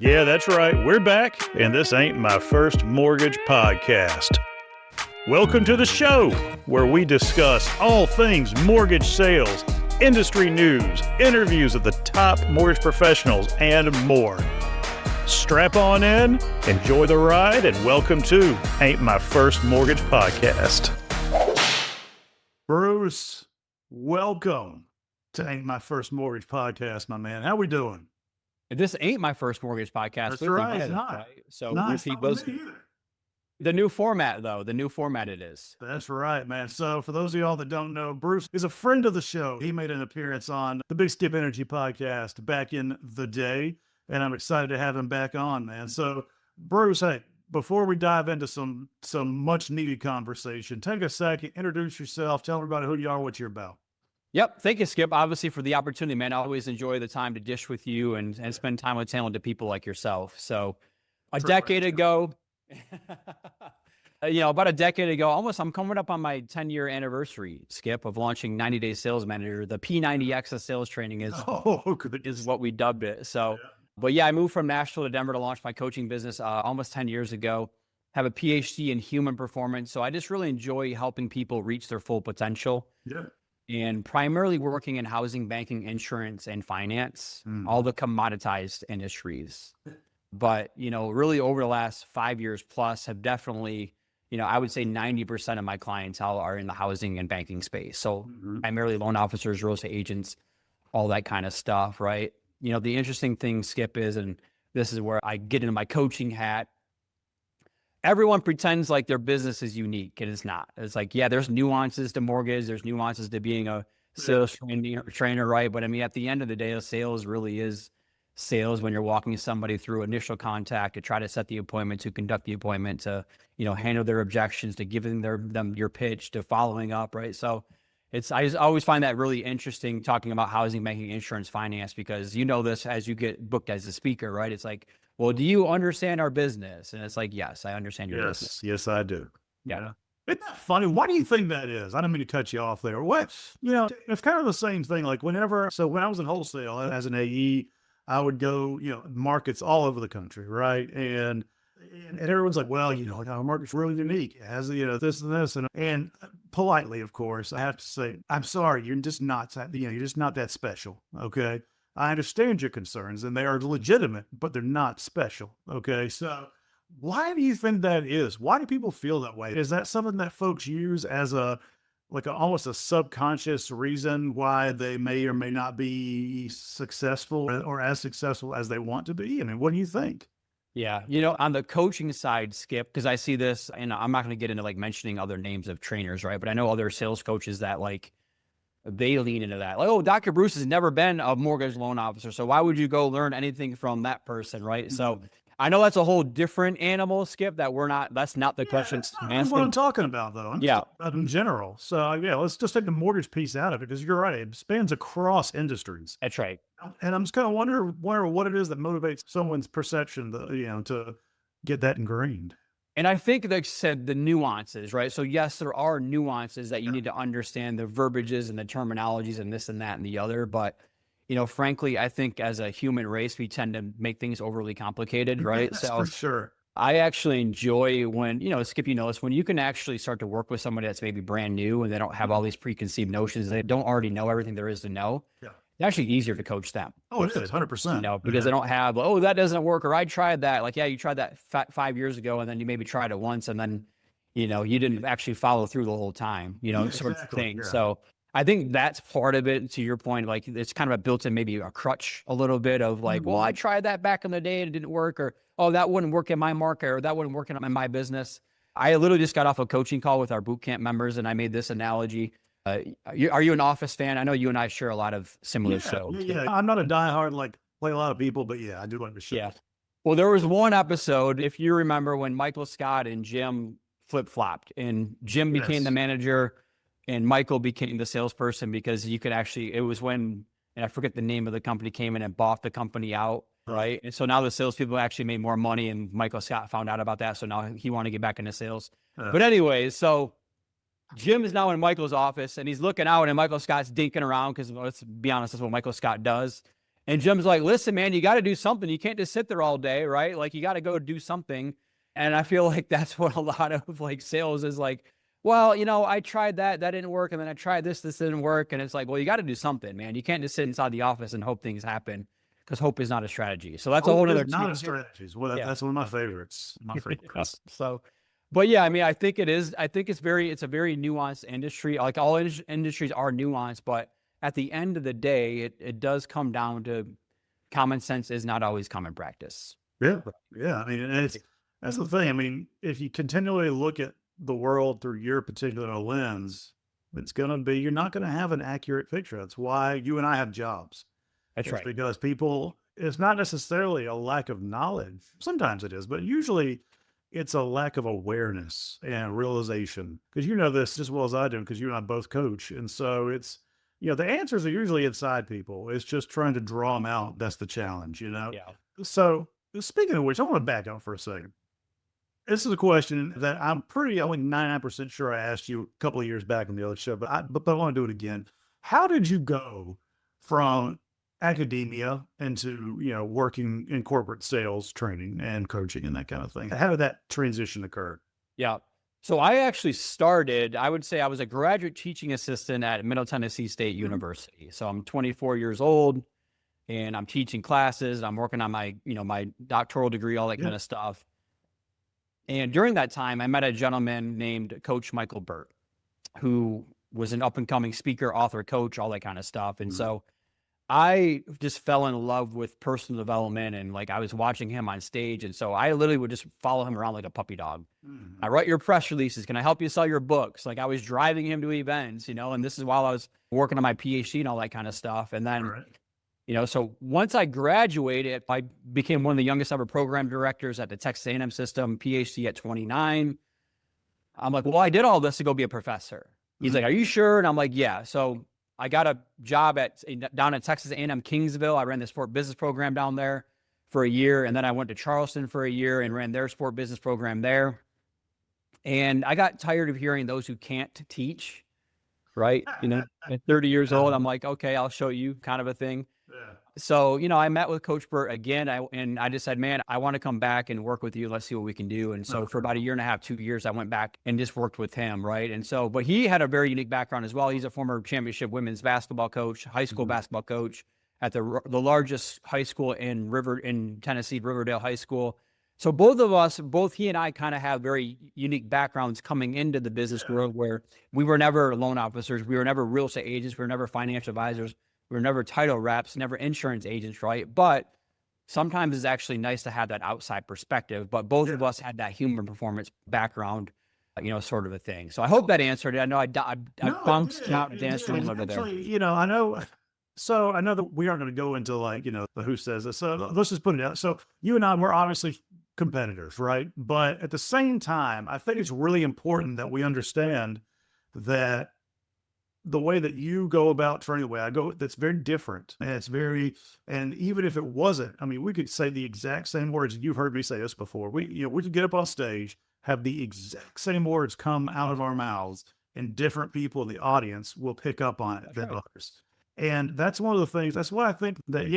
Yeah, that's right. We're back, and this ain't my first mortgage podcast. Welcome to the show, where we discuss all things mortgage sales, industry news, interviews of the top mortgage professionals, and more. Strap on in, enjoy the ride, and welcome to Ain't My First Mortgage Podcast. Bruce, welcome to Ain't My First Mortgage Podcast, my man. How we doing? This ain't my first mortgage podcast. That's right, it's not. Right? So It's we'll not those, me either. the new format, though, the new format it is. That's right, man. So for those of y'all that don't know, Bruce is a friend of the show. He made an appearance on the Big Skip Energy podcast back in the day, and I'm excited to have him back on, man. So Bruce, hey, before we dive into some much needed conversation, take a second, introduce yourself, tell everybody who you are, what you're about. Yep. Thank you, Skip, obviously, for the opportunity, man. I always enjoy the time to dish with you and spend time with talented people like yourself. So a decade ago, about a decade ago, I'm coming up on my 10-year anniversary, Skip, of launching 90-Day Sales Manager. The P90X of sales training is what we dubbed it. So, But yeah, I moved from Nashville to Denver to launch my coaching business almost 10 years ago. Have a PhD in human performance. So I just really enjoy helping people reach their full potential. Yeah. And primarily working in housing, banking, insurance, and finance, all the commoditized industries. But, really over the last 5 years plus have definitely, I would say 90% of my clientele are in the housing and banking space. So primarily loan officers, real estate agents, all that kind of stuff, right? The interesting thing, Skip, is, and this is where I get into my coaching hat, everyone pretends like their business is unique, and it's not. It's like, yeah, there's nuances to mortgage. There's nuances to being a sales trainer, right? But I mean, at the end of the day, sales really is sales when you're walking somebody through initial contact to try to set the appointment, to conduct the appointment, to, handle their objections, to giving them your pitch, to following up, right? So I just always find that really interesting talking about housing, banking, insurance, finance, because this as you get booked as a speaker, right? It's like, well, do you understand our business? And it's like, yes, I understand your business. Yes, I do. Yeah. Isn't that funny? Why do you think that is? I don't mean to cut you off there. What? It's kind of the same thing. Like when I was in wholesale as an AE, I would go, markets all over the country, right? And everyone's like, well, our market's really unique. It has, this and this. And politely, of course, I have to say, I'm sorry, you're just not that special, okay? I understand your concerns, and they are legitimate, but they're not special, okay? So why do you think that is? Why do people feel that way? Is that something that folks use as almost a subconscious reason why they may or may not be successful or as successful as they want to be? I mean, what do you think? Yeah. On the coaching side, Skip, because I see this, and I'm not going to get into mentioning other names of trainers, right? But I know other sales coaches that they lean into that. Like, oh, Dr. Bruce has never been a mortgage loan officer, so why would you go learn anything from that person, right? So I know that's a whole different animal, Skip, that's not the question. That's what I'm talking about, though. I'm talking about in general. So, let's just take the mortgage piece out of it, because you're right. It spans across industries. That's right. And I'm just kind of wondering what it is that motivates someone's perception, to get that ingrained. And I think they said the nuances, right? So yes, there are nuances that you need to understand, the verbiages and the terminologies and this and that and the other. But, frankly, I think as a human race, we tend to make things overly complicated, right? That's for sure. I actually enjoy when, Skip, this, when you can actually start to work with somebody that's maybe brand new and they don't have all these preconceived notions. They don't already know everything there is to know. Yeah. It's actually easier to coach them. Oh, it is 100%. Because they don't have, that doesn't work, or I tried that. Like, yeah, you tried that 5 years ago, and then you maybe tried it once, and then, you didn't actually follow through the whole time, sort of thing. Yeah. So I think that's part of it. To your point, it's kind of a built-in, maybe a crutch a little bit of well, I tried that back in the day and it didn't work, or, oh, that wouldn't work in my market, or that wouldn't work in my business. I literally just got off a coaching call with our boot camp members, and I made this analogy. Are you an Office fan? I know you and I share a lot of similar shows. Yeah, I'm not a diehard like a lot of people, but I do like the show. Yeah. Well, there was one episode, if you remember, when Michael Scott and Jim flip-flopped, and Jim became the manager and Michael became the salesperson, because you could actually, it was when, and I forget the name of the company, came in and bought the company out, right? And so now the salespeople actually made more money, and Michael Scott found out about that. So now he wanted to get back into sales. But anyways, so Jim is now in Michael's office, and he's looking out, and Michael Scott's dinking around, because let's be honest, that's what Michael Scott does. And Jim's like, listen, man, you got to do something. You can't just sit there all day, right? Like you got to go do something. And I feel like that's what a lot of like sales is like, well, I tried that didn't work. And then I tried this didn't work. And it's like, well, you got to do something, man. You can't just sit inside the office and hope things happen, because hope is not a strategy. So that's a whole other not a strategy. Well, that's one of my favorites. So, but yeah, I mean, I think it is. I think it's a very nuanced industry. Like all industries are nuanced, but at the end of the day, it does come down to common sense is not always common practice. Yeah. Yeah. I mean, that's the thing. I mean, if you continually look at the world through your particular lens, you're not going to have an accurate picture. That's why you and I have jobs. That's right. Because it's not necessarily a lack of knowledge. Sometimes it is, but usually it's a lack of awareness and realization. Because you know this as well as I do, because you and I both coach. And so it's, the answers are usually inside people. It's just trying to draw them out. That's the challenge, Yeah. So speaking of which, I want to back up for a second. This is a question that I'm only 99% sure I asked you a couple of years back on the other show, but I want to do it again. How did you go from academia into, working in corporate sales training and coaching and that kind of thing? How did that transition occur? Yeah. So I actually started, I would say I was a graduate teaching assistant at Middle Tennessee State University. So I'm 24 years old and I'm teaching classes. I'm working on my, my doctoral degree, all that kind of stuff. And during that time, I met a gentleman named Coach Michael Burt, who was an up and coming speaker, author, coach, all that kind of stuff. And so I just fell in love with personal development, and like I was watching him on stage. And so I literally would just follow him around like a puppy dog. I write your press releases. Can I help you sell your books? Like I was driving him to events, and this is while I was working on my PhD and all that kind of stuff. And then, so once I graduated, I became one of the youngest ever program directors at the Texas A&M system, PhD at 29. I'm like, well, I did all this to go be a professor. He's like, are you sure? And I'm like, yeah. So I got a job down at Texas A&M Kingsville. I ran the sport business program down there for a year. And then I went to Charleston for a year and ran their sport business program there. And I got tired of hearing those who can't teach, right? At 30 years old, I'm like, okay, I'll show you, kind of a thing. Yeah. So, I met with Coach Burt again, and I just said, man, I want to come back and work with you. Let's see what we can do. And so for about a year and a half, 2 years, I went back and just worked with him, right? And so, but he had a very unique background as well. He's a former championship women's basketball coach, high school basketball coach at the largest high school in Tennessee, Riverdale High School. So both he and I kind of have very unique backgrounds coming into the business world, where we were never loan officers. We were never real estate agents. We were never financial advisors. We were never title reps, never insurance agents, right? But sometimes it's actually nice to have that outside perspective. But both of us had that human performance background, sort of a thing. So I hope that answered it. I know I bounced out and danced a little bit there. I know. So I know that we aren't going to go into the who says this. So let's just put it out. So you and I, we're obviously competitors, right? But at the same time, I think it's really important that we understand that the way that you go about training, the way I go, that's very different. And even if it wasn't, I mean, we could say the exact same words. You've heard me say this before. We could get up on stage, have the exact same words come out of our mouths, and different people in the audience will pick up on it than others. And that's one of the things, that's why I think that,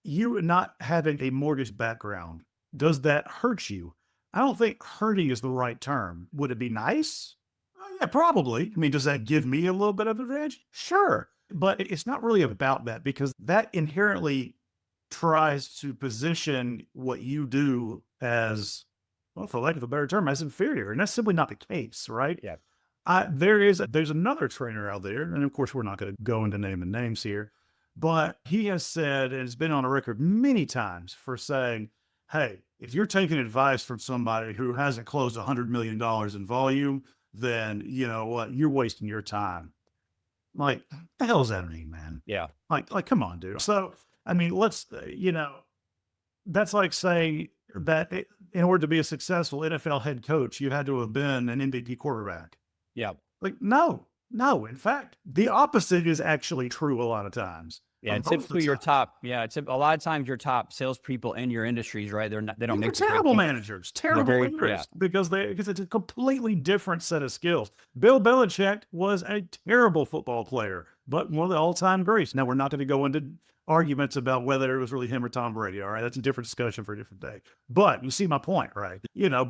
you not having a mortgage background, does that hurt you? I don't think hurting is the right term. Would it be nice? Yeah, probably. I mean, does that give me a little bit of an edge? Sure. But it's not really about that, because that inherently tries to position what you do as, well, for lack of a better term, as inferior. And that's simply not the case, right? Yeah. There's another trainer out there, and of course, we're not going to go into naming names here, but he has said, and has been on a record many times for saying, hey, if you're taking advice from somebody who hasn't closed $100 million in volume, then you know what, you're wasting your time. Like, the hell does that mean, man? Yeah. Like, come on, dude. So, I mean, that's like saying that in order to be a successful NFL head coach, you had to have been an MVP quarterback. Yeah. Like, no. In fact, the opposite is actually true a lot of times. Yeah, and typically your top, it's a lot of times your top salespeople in your industries, right? They don't make terrible managers, because it's a completely different set of skills. Bill Belichick was a terrible football player, but one of the all-time greats. Now, we're not going to go into arguments about whether it was really him or Tom Brady. All right. That's a different discussion for a different day. But you see my point, right?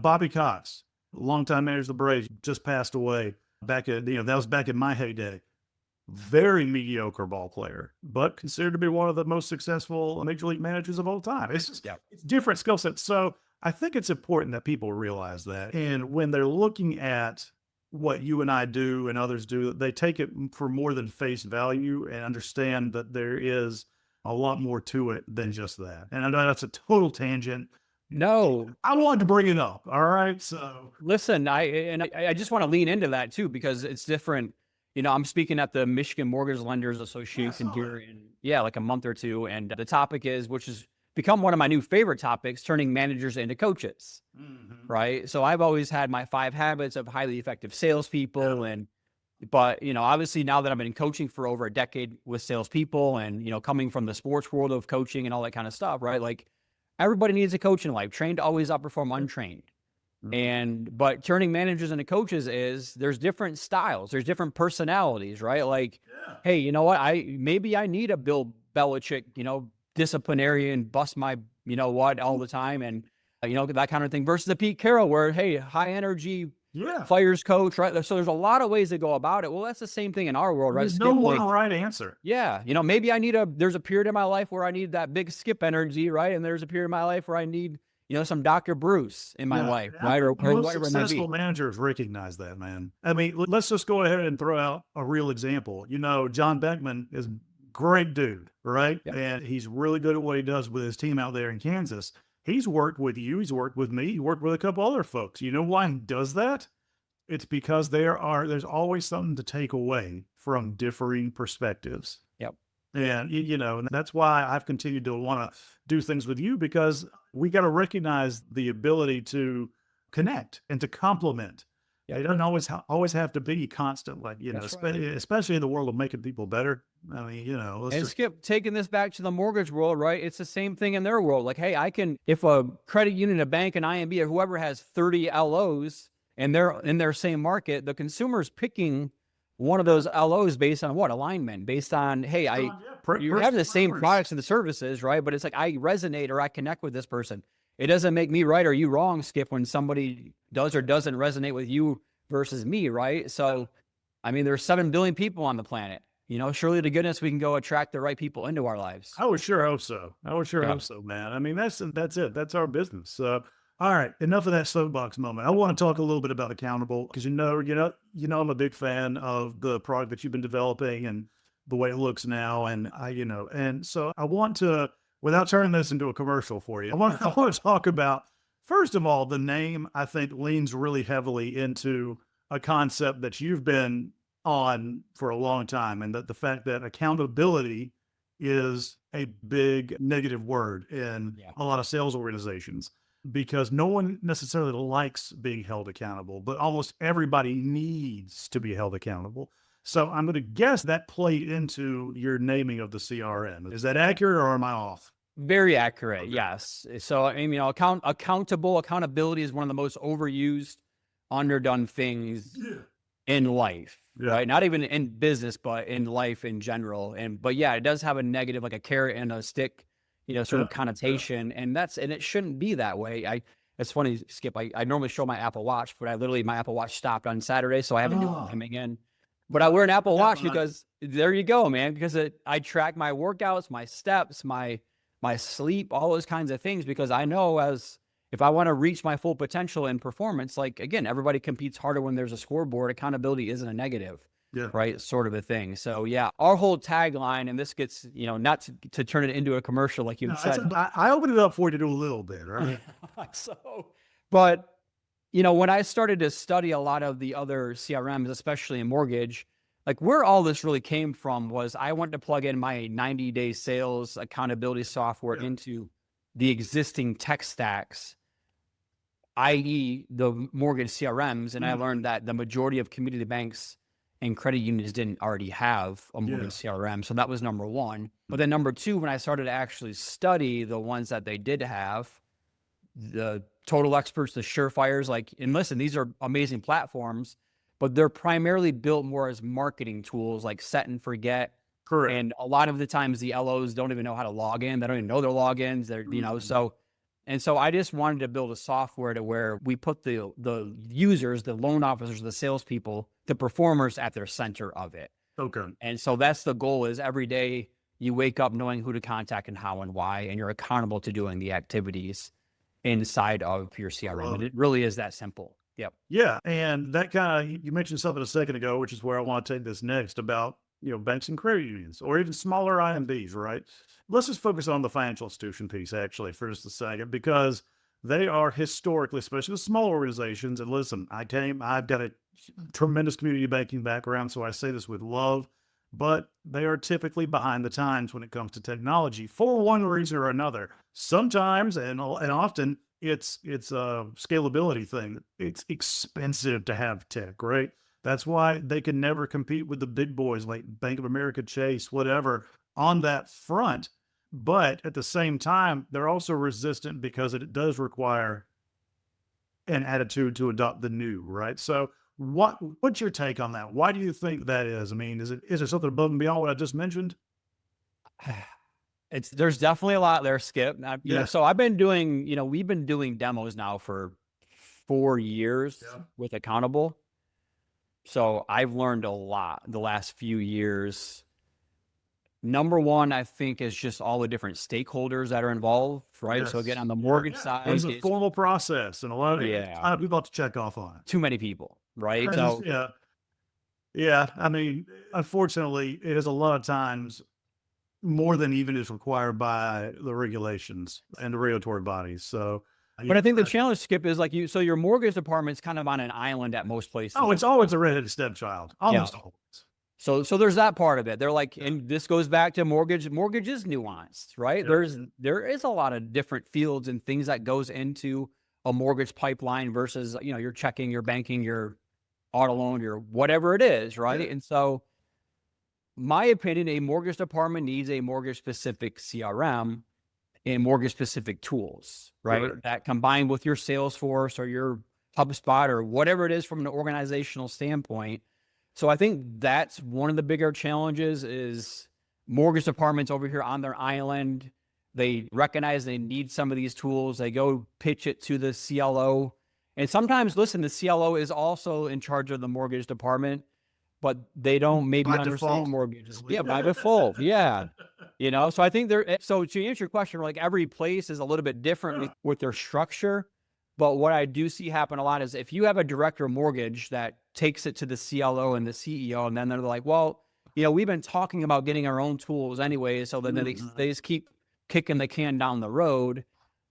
Bobby Cox, longtime manager of the Braves, just passed away that was back in my heyday. Very mediocre ball player, but considered to be one of the most successful major league managers of all time. It's different skill sets. So I think it's important that people realize that. And when they're looking at what you and I do and others do, they take it for more than face value and understand that there is a lot more to it than just that. And I know that's a total tangent. No, I wanted to bring it up. All right. So listen, I just want to lean into that too, because it's different. I'm speaking at the Michigan Mortgage Lenders Association here in, like a month or two. And the topic which has become one of my new favorite topics, turning managers into coaches. Mm-hmm. Right. So I've always had my 5 habits of highly effective salespeople. But obviously now that I've been in coaching for over a decade with salespeople and, coming from the sports world of coaching and all that kind of stuff, right? Like everybody needs a coach in life, trained to always outperform untrained. But turning managers into coaches there's different styles, there's different personalities, right? Like, hey, you know what? Maybe I need a Bill Belichick, disciplinarian, bust my, all the time. And, that kind of thing versus the Pete Carroll where, hey, high energy, fires coach, right? So there's a lot of ways to go about it. Well, that's the same thing in our world, right? There's no one right answer. Yeah. Maybe there's a period in my life where I need that big skip energy, right? And there's a period in my life where I need, some Dr. Bruce in my life, right? Or most successful managers recognize that, man. I mean, let's just go ahead and throw out a real example. John Beckman is a great dude, right? Yep. And he's really good at what he does with his team out there in Kansas. He's worked with you. He's worked with me. He worked with a couple other folks. You know why he does that? It's because there's always something to take away from differing perspectives. Yep. And, and that's why I've continued to want to do things with you, because we got to recognize the ability to connect and to complement. Yeah, it doesn't always have to be constant, like, especially in the world of making people better. I mean, Skip, taking this back to the mortgage world, right? It's the same thing in their world. Like, hey, if a credit union, a bank, an IMB, or whoever has 30 LOs and they're in their same market, the consumer's picking one of those LOs based on what? Alignment, based on, hey, you have the same products and the services, right? But it's like, I resonate or I connect with this person. It doesn't make me right or you wrong, Skip, when somebody does or doesn't resonate with you versus me, right? So, I mean, there's 7 billion people on the planet. Surely to goodness we can go attract the right people into our lives. I would sure hope so. Hope so, man. I mean, that's it. That's our business. All right, enough of that soapbox moment. I want to talk a little bit about Accountable, because I'm a big fan of the product that you've been developing and the way it looks now, and so I want to, without turning this into a commercial for you, I want to talk about, first of all, the name. I think leans really heavily into a concept that you've been on for a long time, and that the fact that accountability is a big negative word in a lot of sales organizations, because no one necessarily likes being held accountable, but almost everybody needs to be held accountable. So I'm going to guess that played into your naming of the CRM. Is that accurate, or am I off? Very accurate. Okay. Yes. So, I mean, accountability is one of the most overused, underdone things in life, right? Not even in business, but in life in general. But it does have a negative, like a carrot and a stick, sort of connotation. And it shouldn't be that way. It's funny, Skip, I normally show my Apple Watch, but my Apple Watch stopped on Saturday, so I haven't been coming in. But I wear an Apple Watch because there you go, man, because I track my workouts, my steps, my sleep, all those kinds of things, because I know if I want to reach my full potential in performance, like, again, everybody competes harder when there's a scoreboard. Accountability isn't a negative. Right. Sort of a thing. So our whole tagline, and this gets, not to turn it into a commercial, like you said. I opened it up for you to do a little bit, right? But when I started to study a lot of the other CRMs, especially in mortgage, like where all this really came from was I went to plug in my 90-day sales accountability software into the existing tech stacks, i.e. the mortgage CRMs. And I learned that the majority of community banks and credit unions didn't already have a mortgage CRM. So that was number one. But then number two, when I started to actually study the ones that they did have, the Total Experts, the Surefires, and listen, these are amazing platforms, but they're primarily built more as marketing tools like set and forget. Correct. And a lot of the times the LOs don't even know how to log in. They don't even know their logins. They're, so I just wanted to build a software to where we put the users, the loan officers, the salespeople, the performers at their center of it. Okay. And so that's the goal, is every day you wake up knowing who to contact and how and why, and you're accountable to doing the activities inside of your CRM. And it really is that simple. Yep. Yeah. And that kind of, you mentioned something a second ago, which is where I want to take this next about, banks and credit unions or even smaller IMBs, right? Let's just focus on the financial institution piece actually for just a second, because they are historically, especially the small organizations. And listen, I've got a tremendous community banking background, so I say this with love, but they are typically behind the times when it comes to technology for one reason or another. Sometimes and often it's a scalability thing. It's expensive to have tech, right? That's why they can never compete with the big boys like Bank of America, Chase, whatever, on that front. But at the same time, they're also resistant because it does require an attitude to adopt the new, right? So what's your take on that? Why do you think that is? I mean, is it something above and beyond what I just mentioned? There's definitely a lot there, Skip. Yeah. So I've been doing, we've been doing demos now for 4 years with Accountable. So I've learned a lot the last few years. Number one, I think, is just all the different stakeholders that are involved, right? So again, on the mortgage side, it's a formal process, and a lot of people have to check off on it. Too many people, right? So yeah. I mean, unfortunately, it is a lot of times more than even is required by the regulations and the regulatory bodies. So, but I think the challenge, Skip, is like so your mortgage department's kind of on an island at most places. Oh, it's always a redheaded stepchild, almost always. So there's that part of it. They're like, and this goes back to mortgage. Mortgage is nuanced, right? There is a lot of different fields and things that goes into a mortgage pipeline versus, your checking, your banking, your auto loan, your whatever it is, right? Yeah. And so my opinion, a mortgage department needs a mortgage specific CRM and mortgage specific tools, right? Sure. That combined with your Salesforce or your HubSpot or whatever it is from an organizational standpoint. So I think that's one of the bigger challenges is mortgage departments over here on their island. They recognize they need some of these tools. They go pitch it to the CLO. And sometimes, listen, the CLO is also in charge of the mortgage department, but they don't maybe understand mortgages. Yeah, by default. Yeah. So I think so to answer your question, like every place is a little bit different with their structure. But what I do see happen a lot is if you have a director of mortgage that takes it to the CLO and the CEO, and then they're like, well, we've been talking about getting our own tools anyway. So then they just keep kicking the can down the road.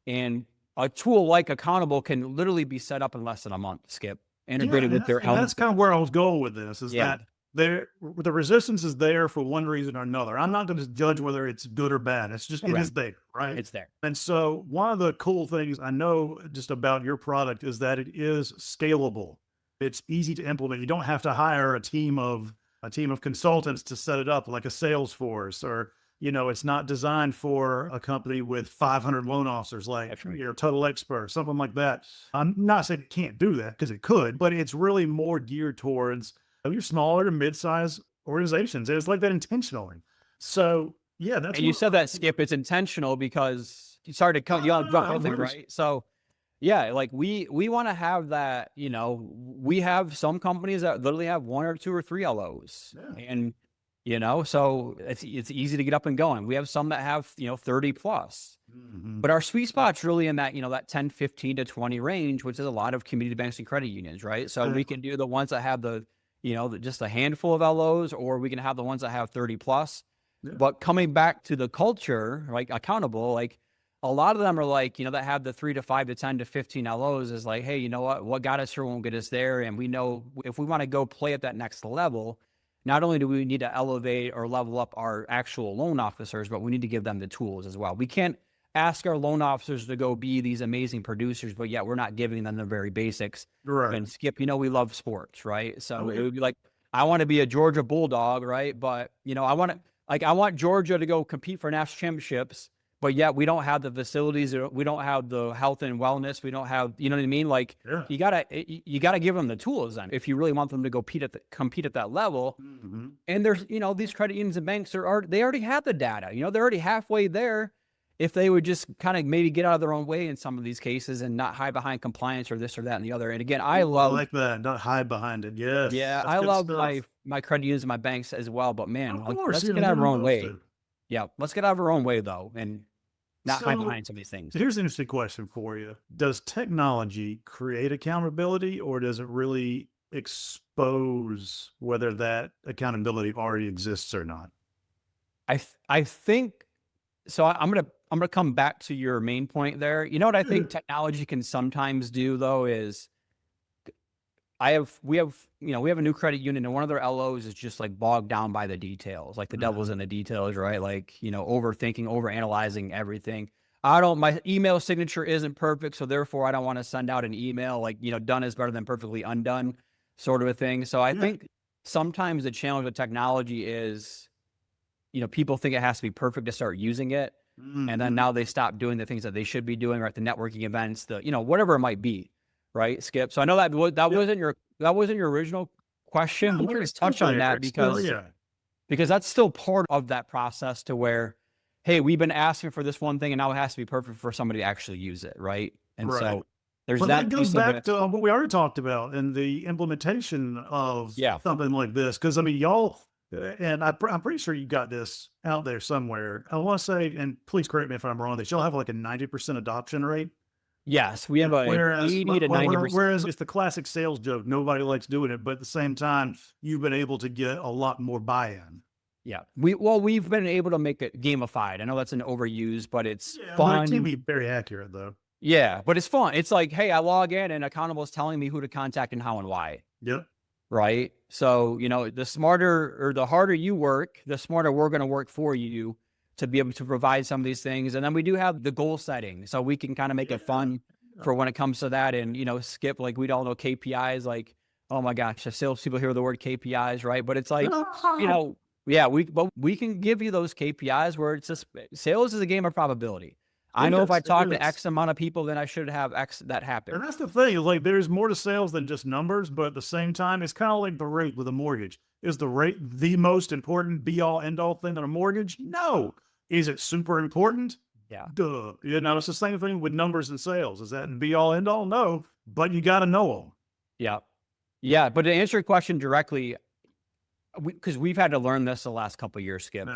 And a tool like Accountable can literally be set up in less than a month, Skip, integrated with their health. That's kind of where I was going with this is that the resistance is there for one reason or another. I'm not going to judge whether it's good or bad. It's just, it is there, right? It's there. And so one of the cool things I know just about your product is that it is scalable. It's easy to implement. You don't have to hire a team of consultants to set it up like a Salesforce, or, it's not designed for a company with 500 loan officers like your Total Expert, something like that. I'm not saying it can't do that because it could, but it's really more geared towards your smaller to mid-sized organizations. And it's like that intentionally. So yeah, that's. And you said that, Skip, it's intentional because you started to cut you out, right? So yeah, like we want to have that, we have some companies that literally have 1 or 2 or 3 LOs and, so it's easy to get up and going. We have some that have, 30 plus, but our sweet spot's really in that, that 10, 15 to 20 range, which is a lot of community banks and credit unions, right? So we can do the ones that have just a handful of LOs, or we can have the ones that have 30 plus. Yeah. But coming back to the culture, like Accountable, like a lot of them are like, that have the 3 to 5 to 10 to 15 LOs is like, hey, you know what got us here won't get us there. And we know if we want to go play at that next level, not only do we need to elevate or level up our actual loan officers, but we need to give them the tools as well. We can't ask our loan officers to go be these amazing producers, but yet we're not giving them the very basics. Right. And Skip, we love sports, right? So it would be like, I want to be a Georgia Bulldog, right? But, I want Georgia to go compete for national championships, but yet we don't have the facilities, or we don't have the health and wellness. We don't have, you know what I mean? Like Yeah. you gotta give them the tools then if you really want them to go compete at that level. And there's, these credit unions and banks they already have the data, they're already halfway there. If they would just kind of maybe get out of their own way in some of these cases and not hide behind compliance or this or that and the other. And again, I like that. Not hide behind it. Yes. yeah, That's I good love stuff. my credit unions and my banks as well. But man, Of like, course, let's you get know, out you of our know own those way. two. Yeah, let's get out of our own way though, and not hide So behind some of these things. here's an interesting question for you. Does technology create accountability, or does it really expose whether that accountability already exists or not? I think so. I'm gonna come back to your main point there. You know what I think technology can sometimes do though is we have a new credit union, and one of their LOs is just like bogged down by the details, like the devil's in the details, right? Like, overthinking, overanalyzing everything. My email signature isn't perfect, so therefore I don't want to send out an email. Like, done is better than perfectly undone, sort of a thing. So I think sometimes the challenge with technology is, people think it has to be perfect to start using it. And then now they stop doing the things that they should be doing, right? The networking events, whatever it might be. Right, Skip. So I know that wasn't your original question. No, But we can just touch on that because that's still part of that process to where, hey, we've been asking for this one thing, and now it has to be perfect for somebody to actually use it, right? And so there's But that that goes piece of back it. to what we already talked about in the implementation of Yeah. something like this. Because I mean, y'all, and I'm pretty sure you got this out there somewhere. I want to say, and please correct me if I'm wrong, that y'all have like a 90% adoption rate. Yes, we have a Whereas, 80 to 90%. whereas it's the classic sales joke. Nobody likes doing it, but at the same time, you've been able to get a lot more buy-in. Yeah, we've been able to make it gamified. I know that's an overuse, but it's But it fun. can be very accurate though. Yeah, but it's fun. It's like, hey, I log in and Accountable is telling me who to contact and how and why. Yep. Right. So, the smarter or the harder you work, the smarter we're going to work for you to be able to provide some of these things. And then we do have the goal setting, so we can kind of make it fun for when it comes to that. And, Skip, like, we all know KPIs, like, oh my gosh, the salespeople hear the word KPIs, right? But it's like, but we can give you those KPIs where it's just sales is a game of probability. I know if I talk to X amount of people, then I should have X that happen. And that's the thing, is like there's more to sales than just numbers, but at the same time, it's kind of like the rate with a mortgage. Is the rate the most important be all end all thing on a mortgage? No. Is it super important? Yeah. Duh. It's the same thing with numbers and sales. Is that be all end all? No, but you got to know them. Yeah. Yeah. But to answer your question directly, because we've had to learn this the last couple of years, Skip,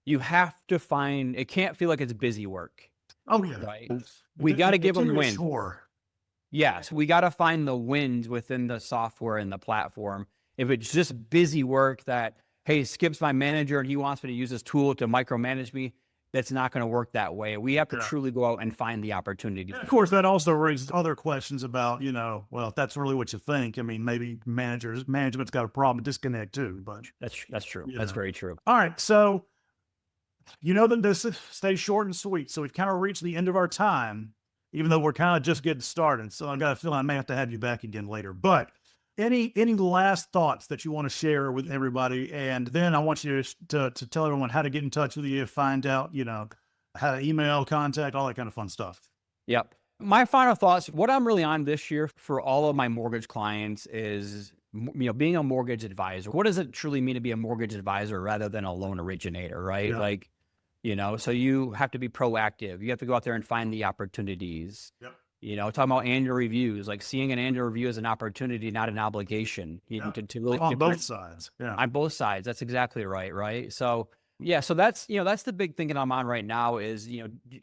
you have to find, it can't feel like it's busy work. Oh yeah. Right. We got to give them wins. Sure. Yes. We got to find the wins within the software and the platform. If it's just busy work that, hey, Skip's my manager and he wants me to use this tool to micromanage me, that's not going to work that way. We have to truly go out and find the opportunity. And of course, that also raises other questions about, well, if that's really what you think, I mean, maybe management's got a problem, disconnect too, but that's true. That's very true. All right. So, that this stays short and sweet. So we've kind of reached the end of our time, even though we're kind of just getting started. So I got a feeling I may have to have you back again later, but any last thoughts that you want to share with everybody? And then I want you to tell everyone how to get in touch with you, find out, how to email, contact, all that kind of fun stuff. Yep. My final thoughts, what I'm really on this year for all of my mortgage clients is, being a mortgage advisor. What does it truly mean to be a mortgage advisor rather than a loan originator, right? Yeah. So you have to be proactive. You have to go out there and find the opportunities. Yep. Talking about annual reviews, like seeing an annual review as an opportunity, not an obligation. To really on both sides. Yeah. On both sides. That's exactly right. Right. So so that's the big thing that I'm on right now is,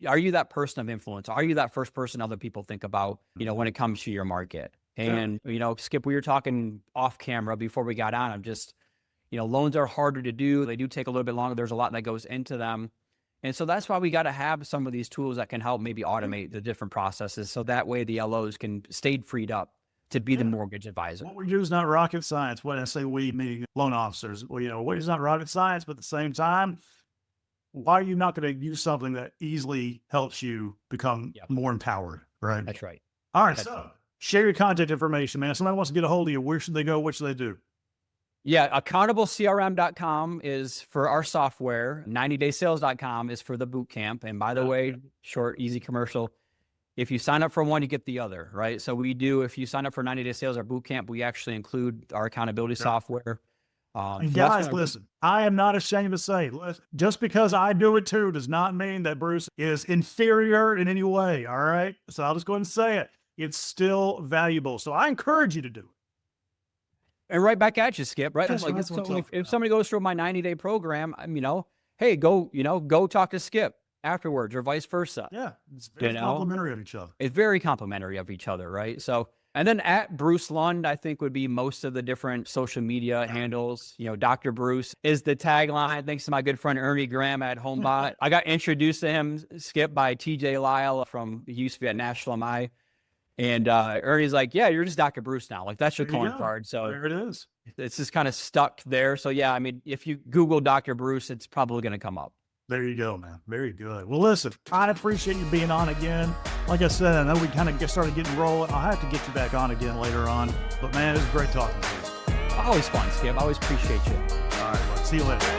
are you that person of influence? Are you that first person other people think about, when it comes to your market? And, Skip, we were talking off camera before we got on. I'm just, loans are harder to do. They do take a little bit longer. There's a lot that goes into them. And so that's why we got to have some of these tools that can help maybe automate the different processes. So that way the LOs can stay freed up to be the mortgage advisor. What we do is not rocket science. When I say we, meaning loan officers, well, it's not rocket science, but at the same time, why are you not going to use something that easily helps you become more empowered? Right. That's right. All right. So share your contact information, man. If somebody wants to get a hold of you, where should they go? What should they do? Yeah, AccountableCRM.com is for our software. 90daysales.com is for the boot camp. And by the way, short, easy commercial. If you sign up for one, you get the other, right? So we do, if you sign up for 90 Day Sales or boot camp, we actually include our accountability software. And So guys, listen, I am not ashamed to say, just because I do it too does not mean that Bruce is inferior in any way. All right. So I'll just go ahead and say it. It's still valuable. So I encourage you to do it. And right back at you, Skip, right? That's Like what I'm talking if about. somebody goes through my 90-day program, hey, go talk to Skip afterwards or vice versa. Yeah. It's very complimentary of each other. It's very complimentary of each other, right? So, and then at Bruce Lund, I think would be most of the different social media handles. Dr. Bruce is the tagline. Thanks to my good friend Ernie Graham at HomeBot. I got introduced to him, Skip, by TJ Lyle he used to be at National MI. And Ernie's like, yeah, you're just Dr. Bruce now. Like, that's your calling card. So there it is. It's just kind of stuck there. So yeah, I mean, if you Google Dr. Bruce, it's probably going to come up. There you go, man. Very good. Well, listen, I appreciate you being on again. Like I said, I know we kind of started getting rolling. I'll have to get you back on again later on. But man, it was great talking to you. Always fun, Skip. I always appreciate you. All right, well, see you later.